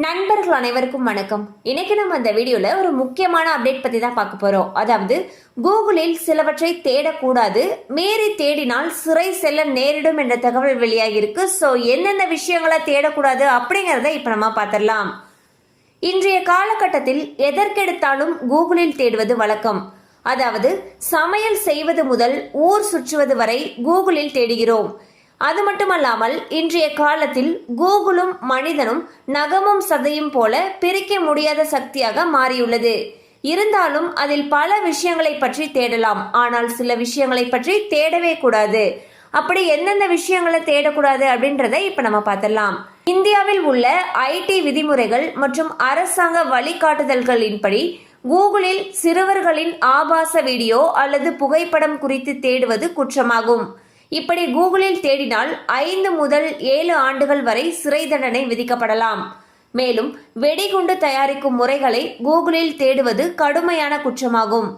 நண்பர்கள் அனைவருக்கும் வணக்கம். இன்னைக்கு நம்ம இந்த வீடியோல ஒரு முக்கியமான அப்டேட் பத்தி தான் பார்க்க போறோம். அதாவது கூகுளில் சிலவற்றை தேடக்கூடாது, மீறி தேடினால் சிறை செல்ல நேரிடும் என்ற தகவல் வெளியாகி இருக்கு. சோ எந்தெந்த விஷயங்களை தேடக்கூடாது அப்படிங்கறத இப்ப நம்ம பார்த்திடலாம். இன்றைய காலகட்டத்தில் எதற்கெடுத்தாலும் கூகுளில் தேடுவது வழக்கம். அதாவது சமையல் செய்வது முதல் ஊர் சுற்றுவது வரை கூகுளில் தேடுகிறோம். அது மட்டுமல்லாமல் இன்றைய காலத்தில் கூகுளும் மனிதனும் நகமும் சதையும் போல பிரிக்க முடியாத சக்தியாக மாறியுள்ளது. இருந்தாலும் அதில் பல விஷயங்களை பற்றி தேடலாம், ஆனால் சில விஷயங்களை பற்றி தேடவே கூடாது. அப்படி எந்தெந்த விஷயங்களை தேடக்கூடாது அப்படின்றத இப்ப நம்ம பார்த்திடலாம். இந்தியாவில் உள்ள ஐடி விதிமுறைகள் மற்றும் அரசாங்க வழிகாட்டுதல்களின்படி கூகுளில் சிறுவர்களின் ஆபாச வீடியோ அல்லது புகைப்படம் குறித்து தேடுவது குற்றமாகும். இப்படி கூகுளில் தேடினால் 5 முதல் 7 ஆண்டுகள் வரை சிறை தண்டனை விதிக்கப்படலாம். மேலும் வெடிகுண்டு தயாரிக்கும் முறைகளை கூகுளில் தேடுவது கடுமையான குற்றமாகும்.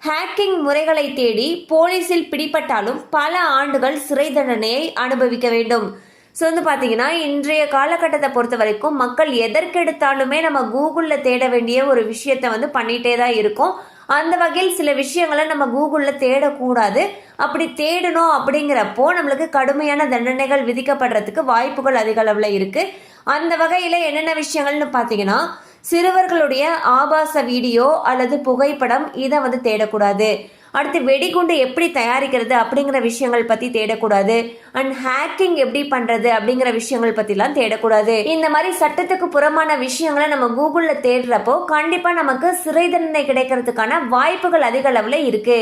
ஹேக்கிங் முறைகளை தேடி போலீசில் பிடிபட்டாலும் பல ஆண்டுகள் சிறை தண்டனையை அனுபவிக்க வேண்டும். ஸோ பார்த்தீங்கன்னா இன்றைய காலகட்டத்தை பொறுத்த வரைக்கும் மக்கள் எதற்கெடுத்தாலுமே நம்ம கூகுளில் தேட வேண்டிய ஒரு விஷயத்த பண்ணிட்டே தான் இருக்கோம். அந்த வகையில் சில விஷயங்களை நம்ம கூகுளில் தேடக்கூடாது. அப்படி தேடணும் அப்படிங்கிறப்போ நம்மளுக்கு கடுமையான தண்டனைகள் விதிக்கப்படுறதுக்கு வாய்ப்புகள் அதிக அளவில் இருக்கு. அந்த வகையில் என்னென்ன விஷயங்கள்னு பார்த்தீங்கன்னா, சிறுவர்களுடைய ஆபாச வீடியோ அல்லது புகைப்படம் இதை தேடக்கூடாது. அடுத்து வெடிகுண்டு எப்படி தயாரிக்கிறது அப்படிங்கிற விஷயங்கள் பத்தி தேடக்கூடாது. அண்ட் ஹேக்கிங் எப்படி பண்றது அப்படிங்கிற விஷயங்கள் பத்திலாம் தேடக்கூடாது. இந்த மாதிரி சட்டத்துக்கு புறமான விஷயங்களை நம்ம கூகுள்ல தேடுறப்போ கண்டிப்பா நமக்கு சிறை தண்டனை கிடைக்கிறதுக்கான வாய்ப்புகள் அதிக அளவுல இருக்கு.